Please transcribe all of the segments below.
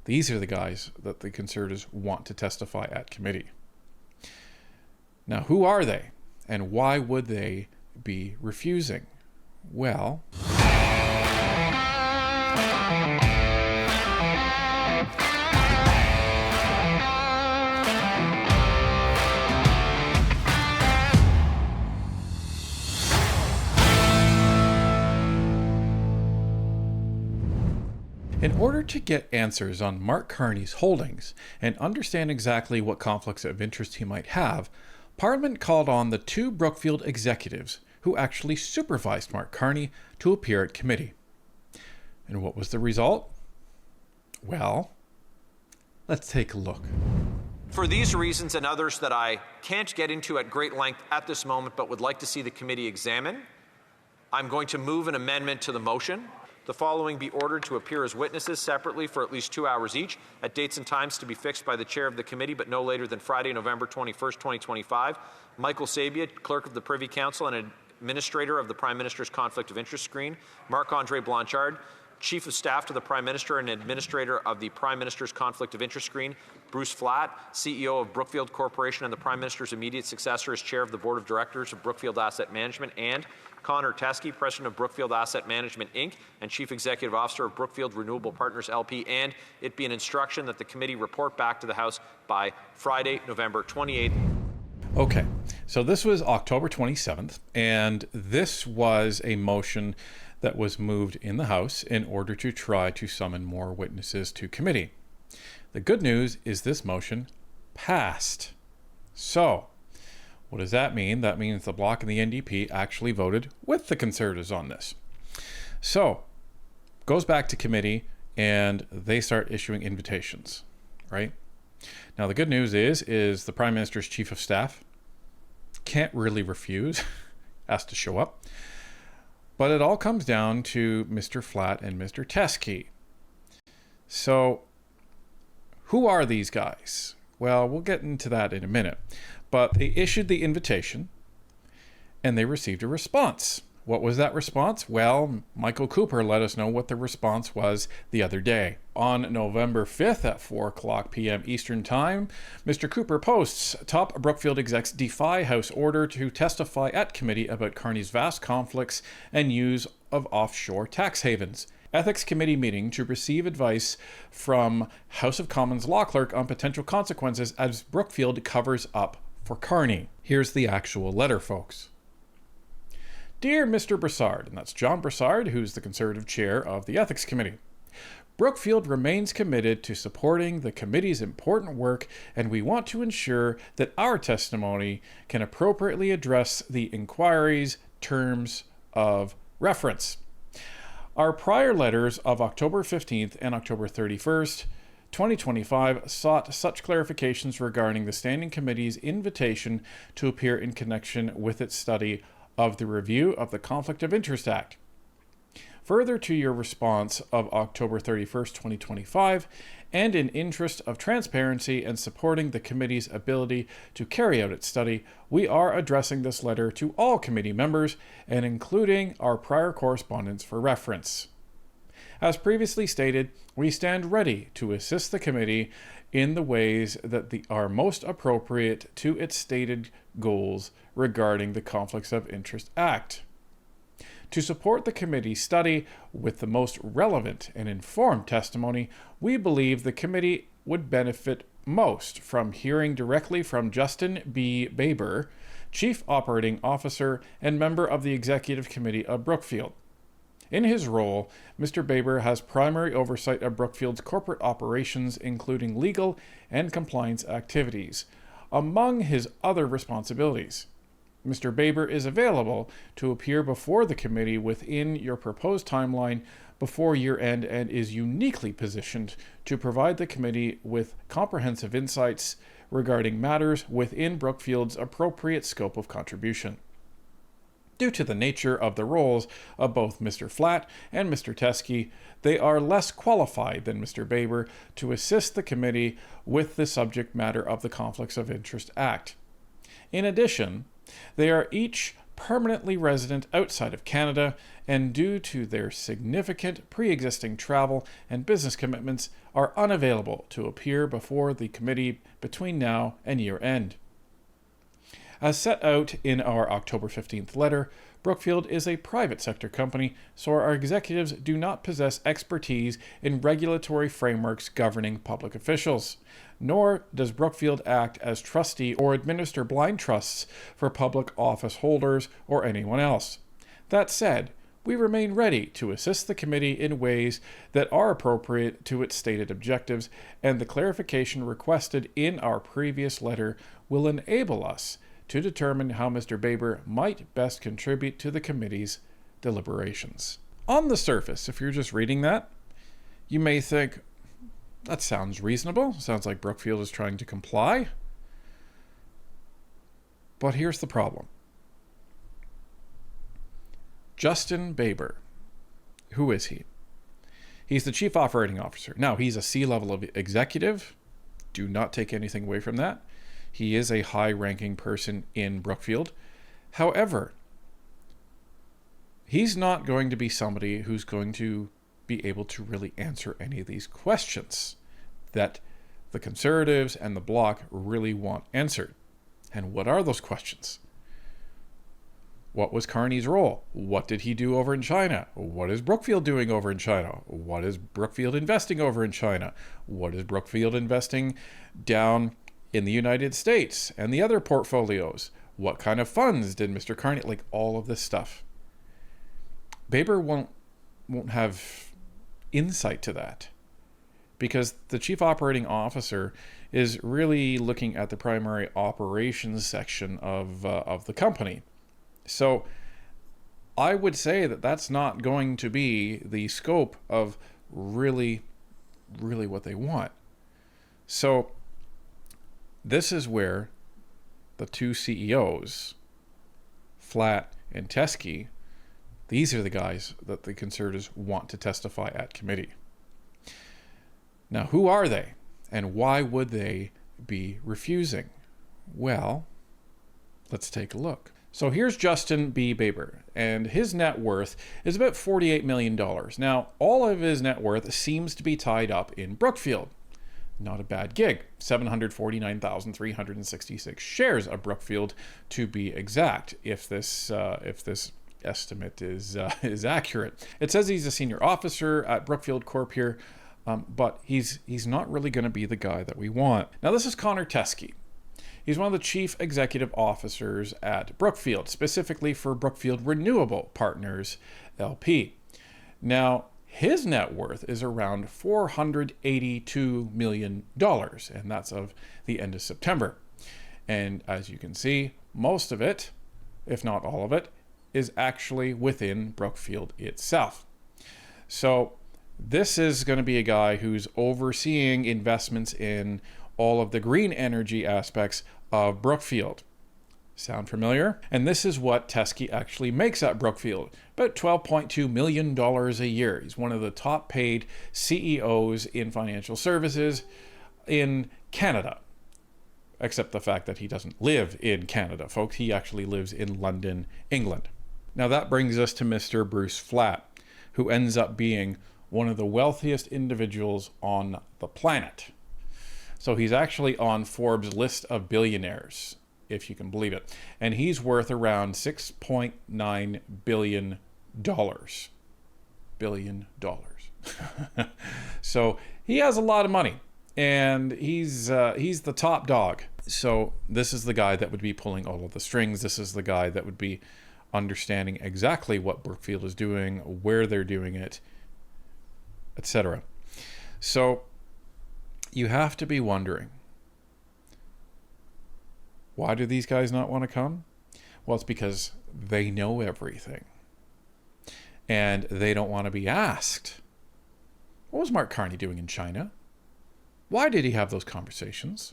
These are the guys that the Conservatives want to testify at committee. Now, who are they, and why would they be refusing? Well, in order to get answers on Mark Carney's holdings and understand exactly what conflicts of interest he might have, Parliament called on the two Brookfield executives who actually supervised Mark Carney to appear at committee. And what was the result? Well, let's take a look. For these reasons and others that I can't get into at great length at this moment but would like to see the committee examine, I'm going to move an amendment to the motion. The following be ordered to appear as witnesses separately for at least 2 hours each at dates and times to be fixed by the chair of the committee, but no later than Friday, November 21st, 2025. Michael Sabia, Clerk of the Privy Council and Administrator of the Prime Minister's Conflict of Interest Screen. Marc-Andre Blanchard, Chief of Staff to the Prime Minister and Administrator of the Prime Minister's Conflict of Interest Screen. Bruce Flatt, CEO of Brookfield Corporation and the Prime Minister's immediate successor as Chair of the Board of Directors of Brookfield Asset Management. And Connor Teskey, President of Brookfield Asset Management, Inc., and Chief Executive Officer of Brookfield Renewable Partners, LP, and it be an instruction that the committee report back to the House by Friday, November 28th. Okay, so this was October 27th, and this was a motion that was moved in the House in order to try to summon more witnesses to committee. The good news is this motion passed. So, what does that mean? That means the Bloc and the NDP actually voted with the Conservatives on this. So, goes back to committee and they start issuing invitations, right? Now, the good news is the Prime Minister's Chief of Staff can't really refuse, has to show up. But it all comes down to Mr. Flatt and Mr. Teskey. So, who are these guys? Well, we'll get into that in a minute. But they issued the invitation, and they received a response. What was that response? Well, Michael Cooper let us know what the response was the other day. On November 5th at 4:00 p.m. Eastern Time, Mr. Cooper posts, top Brookfield execs defy House order to testify at committee about Carney's vast conflicts and use of offshore tax havens. Ethics Committee meeting to receive advice from House of Commons law clerk on potential consequences as Brookfield covers up for Carney. Here's the actual letter, folks. Dear Mr. Brassard, and that's John Brassard, who's the Conservative chair of the Ethics Committee. Brookfield remains committed to supporting the committee's important work, and we want to ensure that our testimony can appropriately address the inquiry's terms of reference. Our prior letters of October 15th and October 31st, 2025 sought such clarifications regarding the Standing Committee's invitation to appear in connection with its study of the review of the Conflict of Interest Act. Further to your response of October 31st, 2025, and in interest of transparency and supporting the committee's ability to carry out its study, we are addressing this letter to all committee members and including our prior correspondence for reference. As previously stated, we stand ready to assist the committee in the ways that are most appropriate to its stated goals regarding the Conflicts of Interest Act. To support the committee's study with the most relevant and informed testimony, we believe the committee would benefit most from hearing directly from Justin B. Baber, Chief Operating Officer and member of the Executive Committee of Brookfield. In his role, Mr. Baber has primary oversight of Brookfield's corporate operations, including legal and compliance activities, among his other responsibilities. Mr. Baber is available to appear before the committee within your proposed timeline before year-end and is uniquely positioned to provide the committee with comprehensive insights regarding matters within Brookfield's appropriate scope of contribution. Due to the nature of the roles of both Mr. Flatt and Mr. Teskey, they are less qualified than Mr. Baber to assist the committee with the subject matter of the Conflicts of Interest Act. In addition, they are each permanently resident outside of Canada and due to their significant pre-existing travel and business commitments are unavailable to appear before the committee between now and year end. As set out in our October 15th letter, Brookfield is a private sector company, so our executives do not possess expertise in regulatory frameworks governing public officials, nor does Brookfield act as trustee or administer blind trusts for public office holders or anyone else. That said, we remain ready to assist the committee in ways that are appropriate to its stated objectives, and the clarification requested in our previous letter will enable us to determine how Mr. Baber might best contribute to the committee's deliberations. On the surface, if you're just reading that, you may think, that sounds reasonable. Sounds like Brookfield is trying to comply. But here's the problem. Justin Baber, who is he? He's the chief operating officer. Now, he's a C-level executive. Do not take anything away from that. He is a high-ranking person in Brookfield. However, he's not going to be somebody who's going to be able to really answer any of these questions that the Conservatives and the Bloc really want answered. And what are those questions? What was Carney's role? What did he do over in China? What is Brookfield doing over in China? What is Brookfield investing over in China? What is Brookfield investing down in the United States and the other portfolios? What kind of funds did Mr. Carney, like all of this stuff? Baber won't have insight to that because the chief operating officer is really looking at the primary operations section of the company. So I would say that that's not going to be the scope of really what they want. So this is where the two CEOs, Flatt and Teskey, these are the guys that the Conservatives want to testify at committee. Now, who are they? And why would they be refusing? Well, let's take a look. So here's Justin B. Baber, and his net worth is about $48 million. Now, all of his net worth seems to be tied up in Brookfield. Not a bad gig. 749,366 shares of Brookfield, to be exact, if this estimate is accurate. It says he's a senior officer at Brookfield Corp here, but he's not really going to be the guy that we want. Now, this is Connor Teskey. He's one of the chief executive officers at Brookfield, specifically for Brookfield Renewable Partners, LP. Now, his net worth is around $482 million, and that's of the end of September. And as you can see, most of it, if not all of it, is actually within Brookfield itself. So this is going to be a guy who's overseeing investments in all of the green energy aspects of Brookfield. Sound familiar? And this is what Teskey actually makes at Brookfield, about $12.2 million a year. He's one of the top paid CEOs in financial services in Canada, except the fact that he doesn't live in Canada, folks. He actually lives in London, England. Now that brings us to Mr. Bruce Flatt, who ends up being one of the wealthiest individuals on the planet. So he's actually on Forbes' list of billionaires, if you can believe it. And he's worth around $6.9 billion. Billion dollars. So he has a lot of money, and he's the top dog. So this is the guy that would be pulling all of the strings. This is the guy that would be understanding exactly what Brookfield is doing, where they're doing it, etc. So you have to be wondering, why do these guys not want to come? Well, it's because they know everything. And they don't want to be asked, what was Mark Carney doing in China? Why did he have those conversations?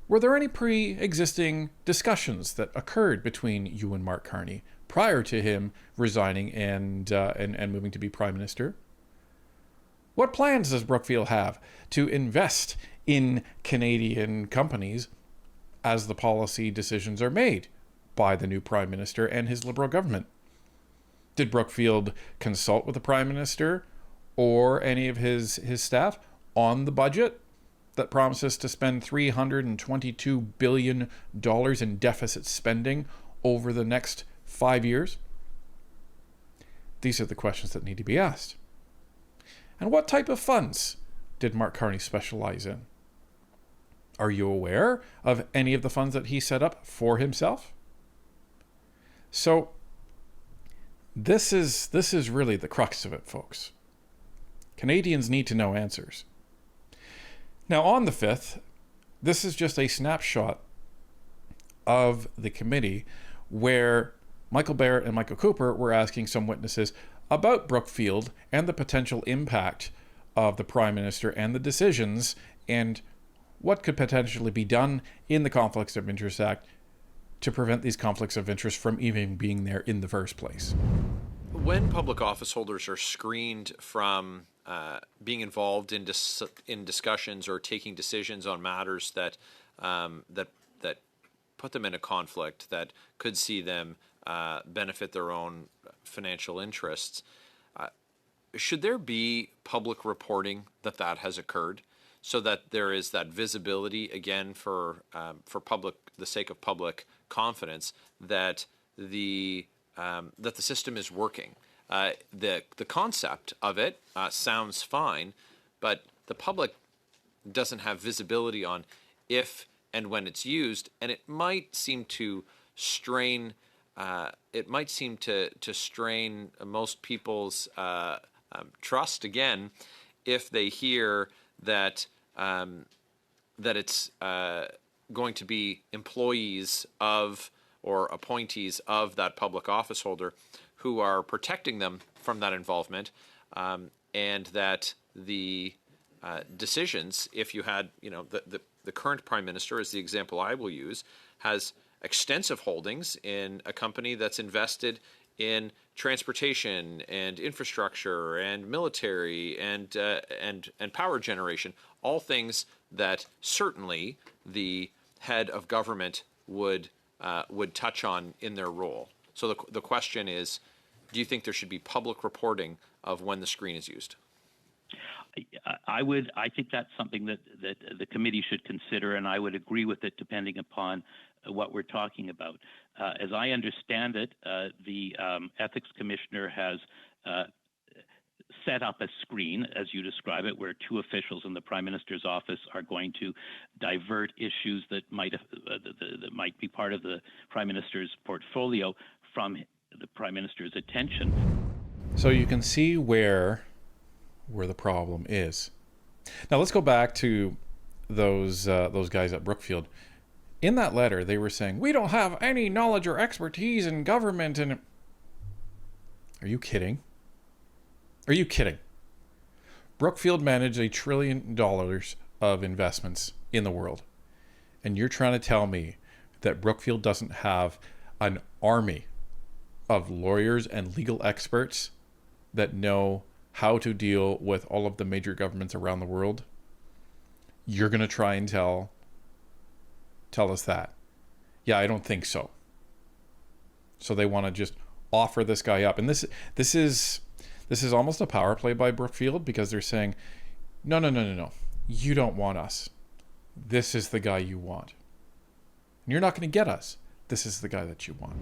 Were there any pre-existing discussions that occurred between you and Mark Carney prior to him resigning and moving to be Prime Minister? What plans does Brookfield have to invest in Canadian companies as the policy decisions are made? by the new Prime Minister and his Liberal government. Did Brookfield consult with the Prime Minister or any of his staff on the budget that promises to spend $322 billion in deficit spending over the next 5 years? These are the questions that need to be asked. And what type of funds did Mark Carney specialize in? Are you aware of any of the funds that he set up for himself? So this is really the crux of it, folks. Canadians need to know answers. Now, on the 5th, this is just a snapshot of the committee where Michael Barrett and Michael Cooper were asking some witnesses about Brookfield and the potential impact of the Prime Minister and the decisions and what could potentially be done in the Conflicts of Interest Act to prevent these conflicts of interest from even being there in the first place. When public office holders are screened from being involved in discussions or taking decisions on matters that put them in a conflict that could see them benefit their own financial interests, should there be public reporting that has occurred, so that there is that visibility again for the sake of public confidence that the system is working? The concept of it sounds fine, but the public doesn't have visibility on if and when it's used, and it might seem to strain. It might seem to strain most people's trust again if they hear that it's going to be employees of or appointees of that public office holder who are protecting them from that involvement, and that the decisions, if you had, the current Prime Minister, as the example I will use, has extensive holdings in a company that's invested in transportation and infrastructure and military and power generation, all things that certainly the head of government would touch on in their role. So the question is, do you think there should be public reporting of when the screen is used? I think that's something that the committee should consider, and I would agree with it depending upon what we're talking about. As I understand it, the ethics commissioner has set up a screen, as you describe it, where two officials in the Prime Minister's office are going to divert issues that might be part of the Prime Minister's portfolio from the Prime Minister's attention. So you can see where the problem is. Now let's go back to those guys at Brookfield. In that letter, they were saying, we don't have any knowledge or expertise in government. And are you kidding? Are you kidding? Brookfield managed $1 trillion of investments in the world. And you're trying to tell me that Brookfield doesn't have an army of lawyers and legal experts that know how to deal with all of the major governments around the world? You're going to try and tell us that? Yeah, I don't think so. So they want to just offer this guy up. And this is almost a power play by Brookfield, because they're saying, no. You don't want us. This is the guy you want. And you're not going to get us. This is the guy that you want.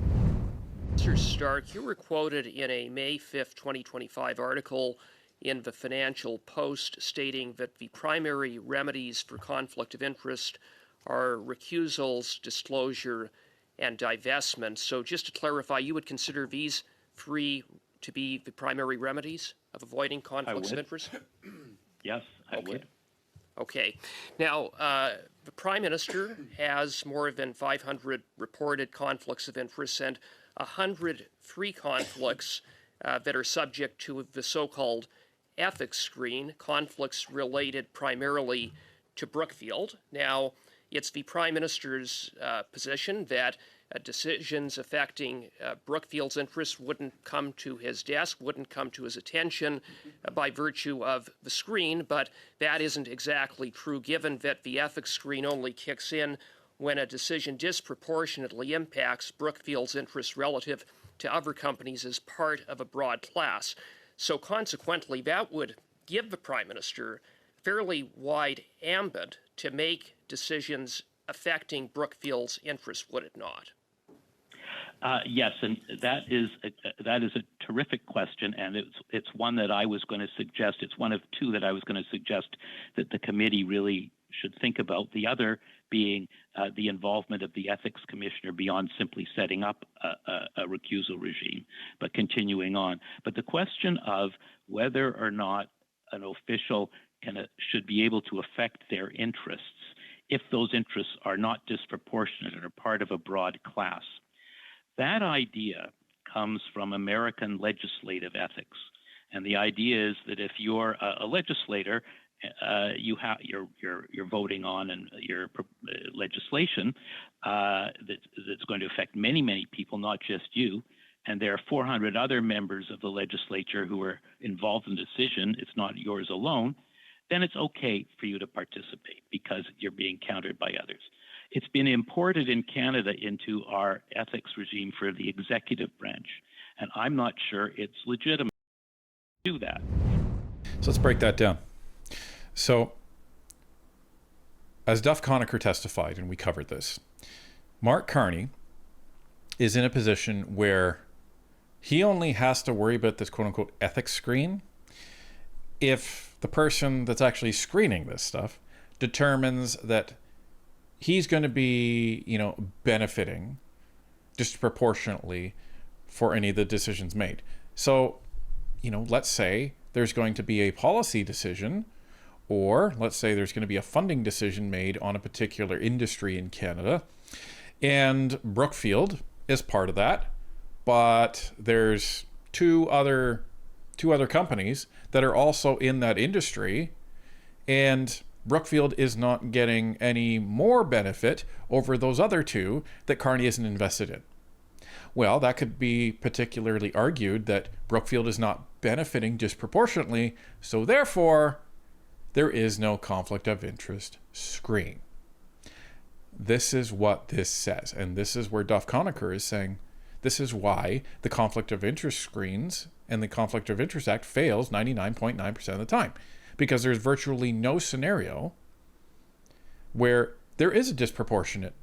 Mr. Stark, you were quoted in a May 5th, 2025 article in the Financial Post stating that the primary remedies for conflict of interest are recusals, disclosure, and divestment. So just to clarify, you would consider these three to be the primary remedies of avoiding conflicts of interest? Yes, I would. Okay. Now, the Prime Minister has more than 500 reported conflicts of interest and 103 conflicts that are subject to the so-called ethics screen, conflicts related primarily to Brookfield. Now, it's the Prime Minister's position that decisions affecting Brookfield's interests wouldn't come to his desk, wouldn't come to his attention by virtue of the screen, but that isn't exactly true, given that the ethics screen only kicks in when a decision disproportionately impacts Brookfield's interests relative to other companies as part of a broad class. So consequently, that would give the Prime Minister fairly wide ambit to make decisions affecting Brookfield's interests, would it not? Yes, and that is a terrific question, and it's one that I was going to suggest. It's one of two that I was going to suggest that the committee really should think about. The other being the involvement of the ethics commissioner beyond simply setting up a recusal regime, but continuing on. But the question of whether or not an official should be able to affect their interests if those interests are not disproportionate and are part of a broad class. That idea comes from American legislative ethics. And the idea is that if you're a legislator, you're voting on your legislation that's going to affect many, many people, not just you. And there are 400 other members of the legislature who are involved in the decision. It's not yours alone. Then it's okay for you to participate because you're being countered by others. It's been imported in Canada into our ethics regime for the executive branch, and I'm not sure it's legitimate to do that. So let's break that down. So, as Duff Conacher testified, and we covered this, Mark Carney is in a position where he only has to worry about this quote-unquote ethics screen if the person that's actually screening this stuff determines that he's going to be, benefiting disproportionately for any of the decisions made. So, let's say there's going to be a policy decision, or let's say there's going to be a funding decision made on a particular industry in Canada, and Brookfield is part of that, but there's two other companies that are also in that industry, and Brookfield is not getting any more benefit over those other two that Carney isn't invested in. Well, that could be particularly argued that Brookfield is not benefiting disproportionately, so therefore there is no conflict of interest screen. This is what this says, and this is where Duff Conacher is saying this is why the conflict of interest screens and the Conflict of Interest Act fails 99.9% of the time. Because there's virtually no scenario where there is a disproportionate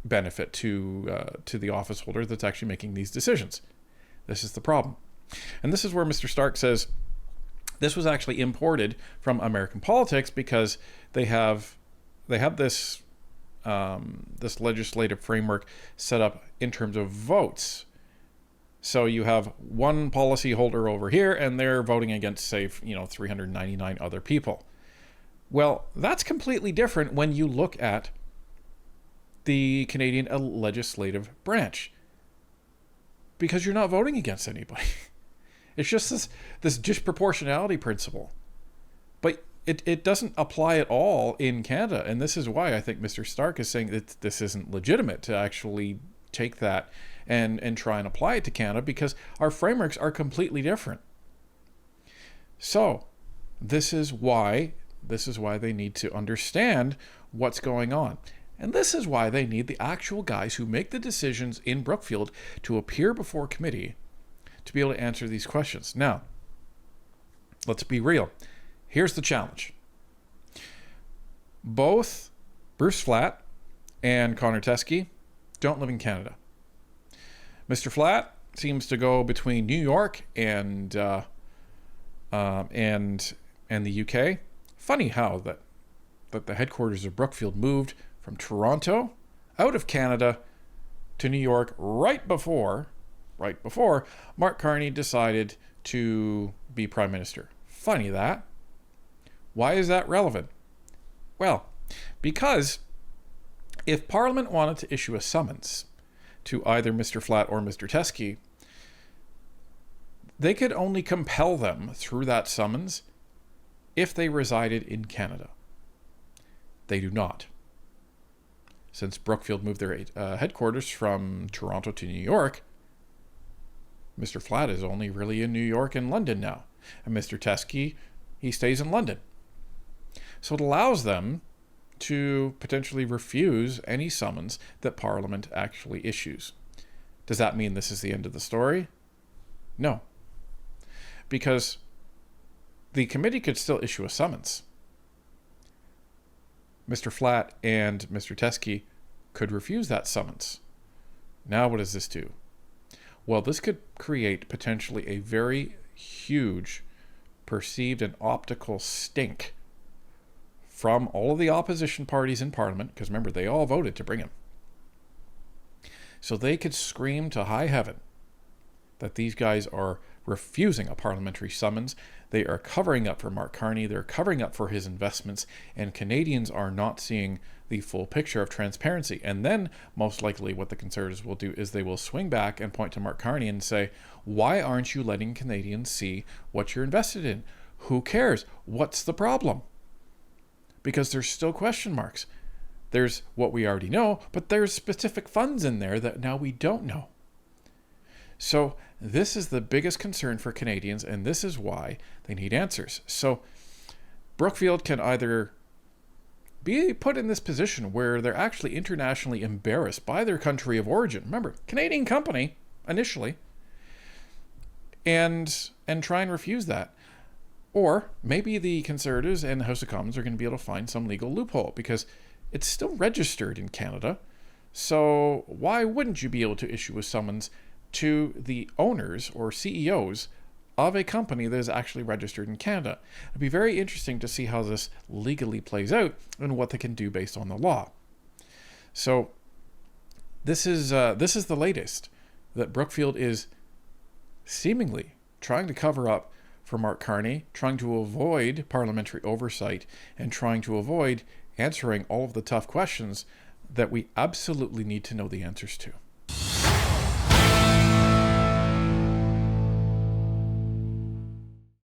benefit to the office holder that's actually making these decisions. This is the problem. And this is where Mr. Stark says this was actually imported from American politics because they have this this legislative framework set up in terms of votes. So you have one policy holder over here, and they're voting against, say, 399 other people. Well, that's completely different when you look at the Canadian legislative branch, because you're not voting against anybody. It's just this disproportionality principle. But it doesn't apply at all in Canada, and this is why I think Mr. Stark is saying that this isn't legitimate to actually take that and try and apply it to Canada, because our frameworks are completely different. So this is why they need to understand what's going on. And this is why they need the actual guys who make the decisions in Brookfield to appear before committee to be able to answer these questions. Now, let's be real. Here's the challenge. Both Bruce Flatt and Connor Teskey don't live in Canada. Mr. Flatt seems to go between New York and the UK. Funny how that the headquarters of Brookfield moved from Toronto out of Canada to New York right before Mark Carney decided to be Prime Minister. Funny that. Why is that relevant? Well, because if Parliament wanted to issue a summons to either Mr. Flatt or Mr. Teskey, they could only compel them through that summons if they resided in Canada. They do not. Since Brookfield moved their headquarters from Toronto to New York, Mr. Flatt is only really in New York and London now. And Mr. Teskey, he stays in London. So it allows them to potentially refuse any summons that Parliament actually issues. Does that mean this is the end of the story? No. Because the committee could still issue a summons. Mr. Flatt and Mr. Teske could refuse that summons. Now what does this do? Well, this could create potentially a very huge perceived and optical stink from all of the opposition parties in Parliament, because remember, they all voted to bring him. So they could scream to high heaven that these guys are refusing a parliamentary summons. They are covering up for Mark Carney. They're covering up for his investments, and Canadians are not seeing the full picture of transparency. And then, most likely, what the Conservatives will do is they will swing back and point to Mark Carney and say, why aren't you letting Canadians see what you're invested in? Who cares? What's the problem? Because there's still question marks. There's what we already know, but there's specific funds in there that now we don't know. So this is the biggest concern for Canadians, and this is why they need answers. So Brookfield can either be put in this position where they're actually internationally embarrassed by their country of origin. Remember, Canadian company initially, and try and refuse that. Or maybe the Conservatives and the House of Commons are going to be able to find some legal loophole, because it's still registered in Canada. So why wouldn't you be able to issue a summons to the owners or CEOs of a company that is actually registered in Canada? It'd be very interesting to see how this legally plays out and what they can do based on the law. So this is the latest, that Brookfield is seemingly trying to cover up for Mark Carney, trying to avoid parliamentary oversight, and trying to avoid answering all of the tough questions that we absolutely need to know the answers to.